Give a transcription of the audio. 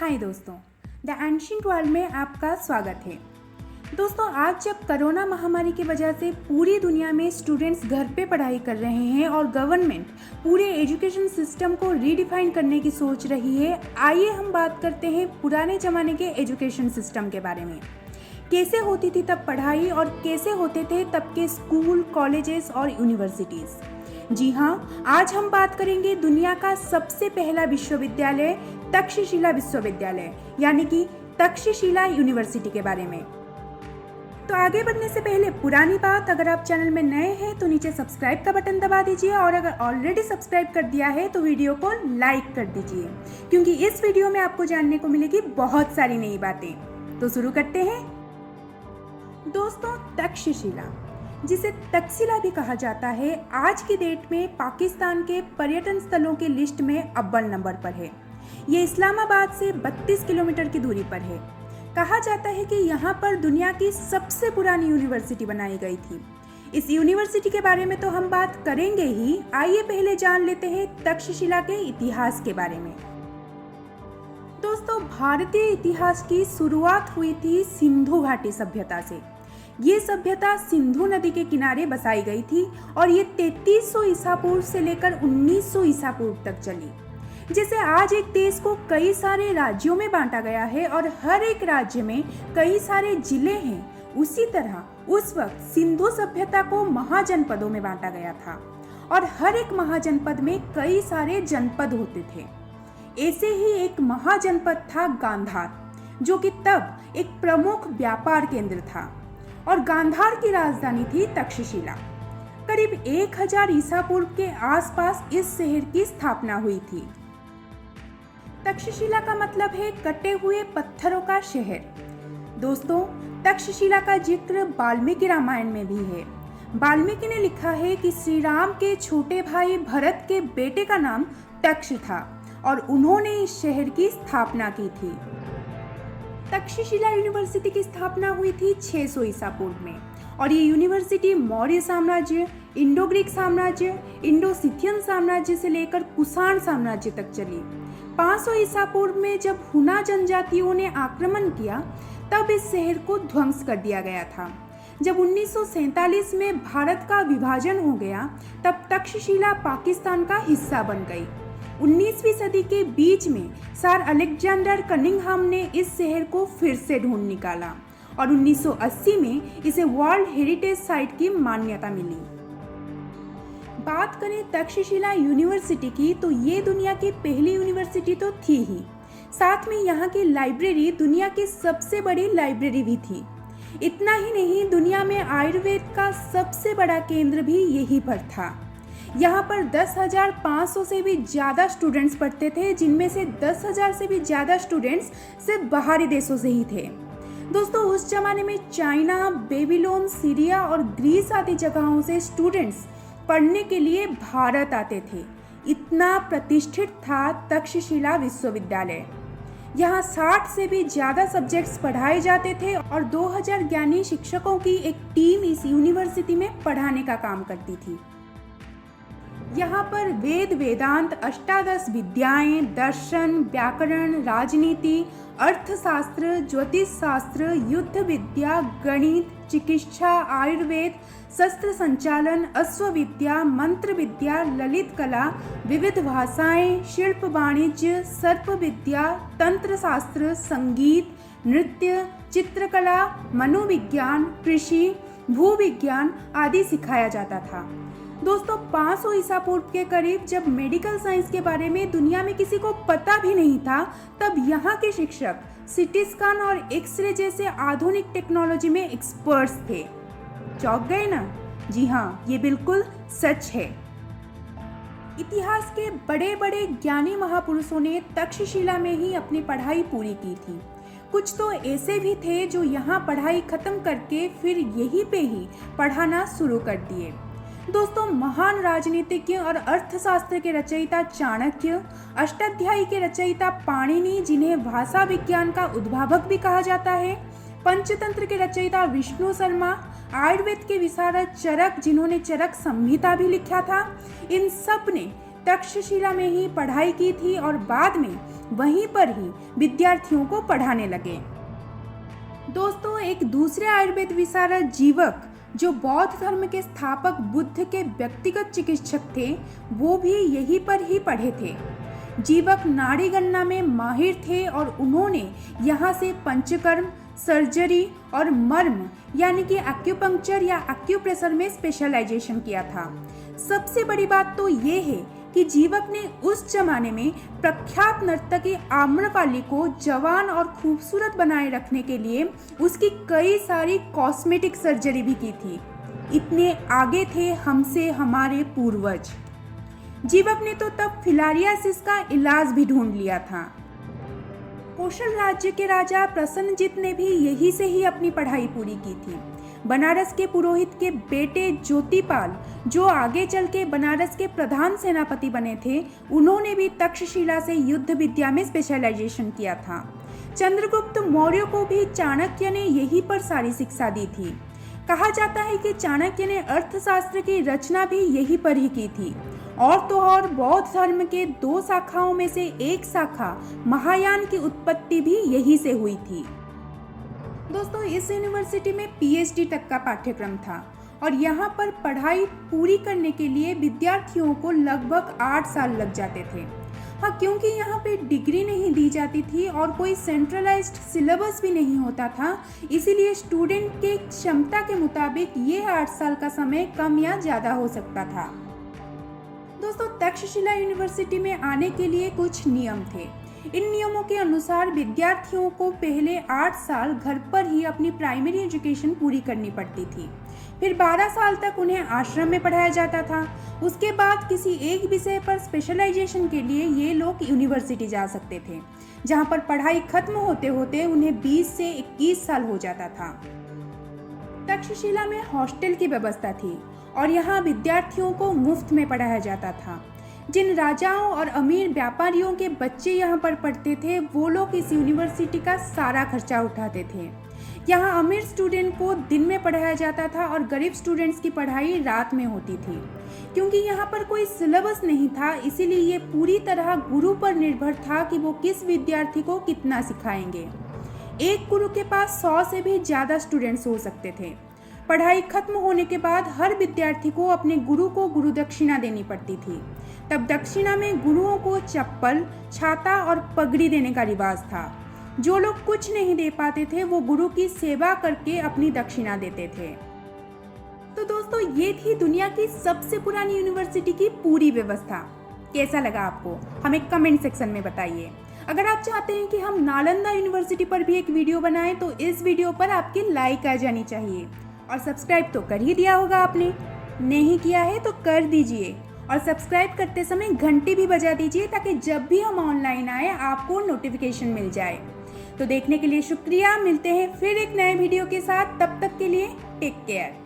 हाय दोस्तों, the ancient world में आपका स्वागत है। दोस्तों, आज जब कोरोना महामारी की वजह से पूरी दुनिया में स्टूडेंट्स घर पे पढ़ाई कर रहे हैं और गवर्नमेंट पूरे एजुकेशन सिस्टम को रीडिफाइन करने की सोच रही है, आइए हम बात करते हैं पुराने ज़माने के एजुकेशन सिस्टम के बारे में। कैसे होती थी तब पढ़ाई और कैसे होते थे तब के स्कूल, कॉलेजेस और यूनिवर्सिटीज़। जी हाँ, आज हम बात करेंगे दुनिया का सबसे पहला विश्वविद्यालय तक्षशिला विश्वविद्यालय यानी कि तक्षशिला यूनिवर्सिटी के बारे में। तो आगे बढ़ने से पहले पुरानी बात, अगर आप चैनल में नए हैं तो नीचे सब्सक्राइब का बटन दबा दीजिए और अगर ऑलरेडी सब्सक्राइब कर दिया है तो वीडियो को लाइक कर दीजिए, क्योंकि इस वीडियो में आपको जानने को मिलेगी बहुत सारी नई बातें। तो शुरू करते हैं। दोस्तों, तक्षशिला, जिसे तक्षशिला भी कहा जाता है, आज की डेट में पाकिस्तान के पर्यटन स्थलों की लिस्ट में अव्वल नंबर पर है। ये इस्लामाबाद से 32 किलोमीटर की दूरी पर है। कहा जाता है कि यहाँ पर दुनिया की सबसे पुरानी यूनिवर्सिटी बनाई गई थी। इस यूनिवर्सिटी के बारे में तो हम बात करेंगे ही, आइए पहले जान लेते हैं तक्षशिला के इतिहास के बारे में। दोस्तों, भारतीय इतिहास की शुरुआत हुई थी सिंधु घाटी सभ्यता से। ये सभ्यता सिंधु नदी के किनारे बसाई गई थी और ये 3300 ईसा पूर्व से लेकर 1900 ईसा पूर्व तक चली। जैसे आज एक देश को कई सारे राज्यों में बांटा गया है और हर एक राज्य में कई सारे जिले हैं, उसी तरह उस वक्त सिंधु सभ्यता को महाजनपदों में बांटा गया था और हर एक महाजनपद में कई सारे जनपद होते थे। ऐसे ही एक महाजनपद था गांधार, जो कि तब एक प्रमुख व्यापार केंद्र था और गांधार की राजधानी थी तक्षशिला। करीब 1000 ईसा पूर्व के आसपास इस शहर की स्थापना हुई थी। तक्षशिला का मतलब है कटे हुए पत्थरों का शहर। दोस्तों, तक्षशिला का जिक्र वाल्मीकि रामायण में भी है। वाल्मीकि ने लिखा है कि श्री राम के छोटे भाई भरत के बेटे का नाम तक्ष था और उन्होंने इस शहर की स्थापना की थी। तक्षशिला यूनिवर्सिटी की स्थापना हुई थी 600 ईसा पूर्व में और ये यूनिवर्सिटी मौर्य साम्राज्य, इंडो ग्रीक साम्राज्य, इंडो सिथियन साम्राज्य से लेकर कुषाण साम्राज्य तक चली। 500 ईसा पूर्व में जब हुना जनजातियों ने आक्रमण किया तब इस शहर को ध्वंस कर दिया गया था। जब 1947 में भारत का विभाजन हो गया तब तक्षशिला पाकिस्तान का हिस्सा बन गई। 19वीं सदी के बीच में सर अलेक्जेंडर कनिंघम ने इस शहर को फिर से ढूंढ निकाला और 1980 में इसे वर्ल्ड हेरिटेज साइट की मान्यता मिली। बात करें तक्षशिला यूनिवर्सिटी की तो ये दुनिया की पहली यूनिवर्सिटी तो थी ही, साथ में यहाँ की लाइब्रेरी दुनिया की सबसे बड़ी लाइब्रेरी भी थी। इतना ही नहीं, दुनिया में आयुर्वेद का सबसे बड़ा केंद्र भी यहीं पर था। यहाँ पर 10,500 से भी ज़्यादा स्टूडेंट्स पढ़ते थे, जिनमें से 10,000 से भी ज़्यादा स्टूडेंट्स सिर्फ बाहरी देशों से ही थे। दोस्तों, उस जमाने में चाइना, बेबीलोन, सीरिया और ग्रीस आदि जगहों से स्टूडेंट्स पढ़ने के लिए भारत आते थे। इतना प्रतिष्ठित था तक्षशिला विश्वविद्यालय। यहाँ 60 से भी ज़्यादा सब्जेक्ट्स पढ़ाए जाते थे और 2000 ज्ञानी शिक्षकों की एक टीम इस यूनिवर्सिटी में पढ़ाने का काम करती थी। यहाँ पर वेद, वेदांत, अष्टादश विद्याएं, दर्शन, व्याकरण, राजनीति, अर्थशास्त्र, ज्योतिष शास्त्र, युद्ध विद्या, गणित, चिकित्सा, आयुर्वेद, शस्त्र संचालन, अश्वविद्या, मंत्र विद्या, ललित कला, विविध भाषाएं, शिल्प, वाणिज्य, सर्प विद्या, तंत्र शास्त्र, संगीत, नृत्य, चित्रकला, मनोविज्ञान, कृषि, भूविज्ञान आदि सिखाया जाता था। दोस्तों, 500 ईसा पूर्व के करीब जब मेडिकल साइंस के बारे में दुनिया में किसी को पता भी नहीं था, तब यहाँ के शिक्षक सीटी स्कैन और एक्सरे जैसे आधुनिक टेक्नोलॉजी में एक्सपर्ट्स थे। चौंक गए ना? जी हाँ, ये बिल्कुल सच है। इतिहास के बड़े बड़े ज्ञानी महापुरुषों ने तक्षशिला में ही अपनी पढ़ाई पूरी की थी। कुछ तो ऐसे भी थे जो यहाँ पढ़ाई खत्म करके फिर यहीं पे ही पढ़ाना शुरू कर दिए। दोस्तों, महान राजनीतिज्ञ और अर्थशास्त्र के रचयिता चाणक्य, अष्टाध्यायी के रचयिता पाणिनि, जिन्हें भाषा विज्ञान का उद्भावक भी कहा जाता है, पंचतंत्र के रचयिता विष्णु शर्मा, आयुर्वेद के विशारद चरक, जिन्होंने चरक संहिता भी लिखा था, इन सब ने तक्षशिला में ही पढ़ाई की थी और बाद में वहीं पर ही विद्यार्थियों को पढ़ाने लगे। दोस्तों, एक दूसरे आयुर्वेद विशारद जीवक जो बौद्ध धर्म के स्थापक बुद्ध के व्यक्तिगत चिकित्सक थे, वो भी यहीं पर ही पढ़े थे। जीवक नाड़ी गणना में माहिर थे और उन्होंने यहाँ से पंचकर्म, सर्जरी और मर्म यानी कि एक्यूपंक्चर या एक्यूप्रेशर में स्पेशलाइजेशन किया था। सबसे बड़ी बात तो ये है कि जीवक ने उस जमाने में प्रख्यात नर्तकी आम्रपाली को जवान और खूबसूरत बनाए रखने के लिए उसकी कई सारी कॉस्मेटिक सर्जरी भी की थी। इतने आगे थे हमसे हमारे पूर्वज। जीवक ने तो तब फिलारियासिस का इलाज भी ढूंढ लिया था। कौशल राज्य के राजा प्रसन्नजित ने भी यहीं से ही अपनी पढ़ाई पूरी की थी। बनारस के पुरोहित के बेटे ज्योतिपाल, जो आगे चल के बनारस के प्रधान सेनापति बने थे, उन्होंने भी तक्षशिला से युद्ध विद्या में स्पेशलाइजेशन किया था। चंद्रगुप्त मौर्य को भी चाणक्य ने यहीं पर सारी शिक्षा दी थी। कहा जाता है कि चाणक्य ने अर्थशास्त्र की रचना भी यहीं पर ही की थी। और तो और बौद्ध धर्म के 2 शाखाओं में से एक शाखा महायान की उत्पत्ति भी यहीं से हुई थी। दोस्तों, इस यूनिवर्सिटी में पीएचडी तक का पाठ्यक्रम था और यहाँ पर पढ़ाई पूरी करने के लिए विद्यार्थियों को लगभग 8 साल लग जाते थे। हाँ, क्योंकि यहाँ पे डिग्री नहीं दी जाती थी और कोई सेंट्रलाइज्ड सिलेबस भी नहीं होता था, इसीलिए स्टूडेंट के क्षमता के मुताबिक ये 8 साल का समय कम या ज़्यादा हो सकता था। दोस्तों, तक्षशिला यूनिवर्सिटी में आने के लिए कुछ नियम थे। इन नियमों के अनुसार विद्यार्थियों को पहले 8 साल घर पर ही अपनी प्राइमरी एजुकेशन पूरी करनी पड़ती थी। फिर 12 साल तक उन्हें आश्रम में पढ़ाया जाता था। उसके बाद किसी एक विषय पर स्पेशलाइजेशन के लिए ये लोग यूनिवर्सिटी जा सकते थे, जहाँ पर पढ़ाई खत्म होते होते उन्हें 20 से 21 साल हो जाता था। तक्षशिला में हॉस्टल की व्यवस्था थी और यहाँ विद्यार्थियों को मुफ्त में पढ़ाया जाता था। जिन राजाओं और अमीर व्यापारियों के बच्चे यहाँ पर पढ़ते थे, वो लोग इस यूनिवर्सिटी का सारा खर्चा उठाते थे। यहाँ अमीर स्टूडेंट को दिन में पढ़ाया जाता था और गरीब स्टूडेंट्स की पढ़ाई रात में होती थी। क्योंकि यहाँ पर कोई सिलेबस नहीं था, इसीलिए ये पूरी तरह गुरु पर निर्भर था कि वो किस विद्यार्थी को कितना सिखाएंगे। एक गुरु के पास 100 से भी ज़्यादा स्टूडेंट्स हो सकते थे। पढ़ाई खत्म होने के बाद हर विद्यार्थी को अपने गुरु को गुरु दक्षिणा देनी पड़ती थी। तब दक्षिणा में गुरुओं को चप्पल, छाता और पगड़ी देने का रिवाज था। जो लोग कुछ नहीं दे पाते थे, वो गुरु की सेवा करके अपनी दक्षिणा देते थे। तो दोस्तों, ये थी दुनिया की सबसे पुरानी यूनिवर्सिटी की पूरी व्यवस्था। कैसा लगा आपको? हमें कमेंट सेक्शन में बताइए। अगर आप चाहते हैं कि हम नालंदा यूनिवर्सिटी पर भी एक वीडियो बनाएं, तो इस वीडियो पर आपकी लाइक आ जानी चाहिए। और सब्सक्राइब तो कर ही दिया होगा आपने, नहीं किया है तो कर दीजिए। और सब्सक्राइब करते समय घंटी भी बजा दीजिए, ताकि जब भी हम ऑनलाइन आए आपको नोटिफिकेशन मिल जाए। तो देखने के लिए शुक्रिया। मिलते हैं फिर एक नए वीडियो के साथ, तब तक के लिए टेक केयर।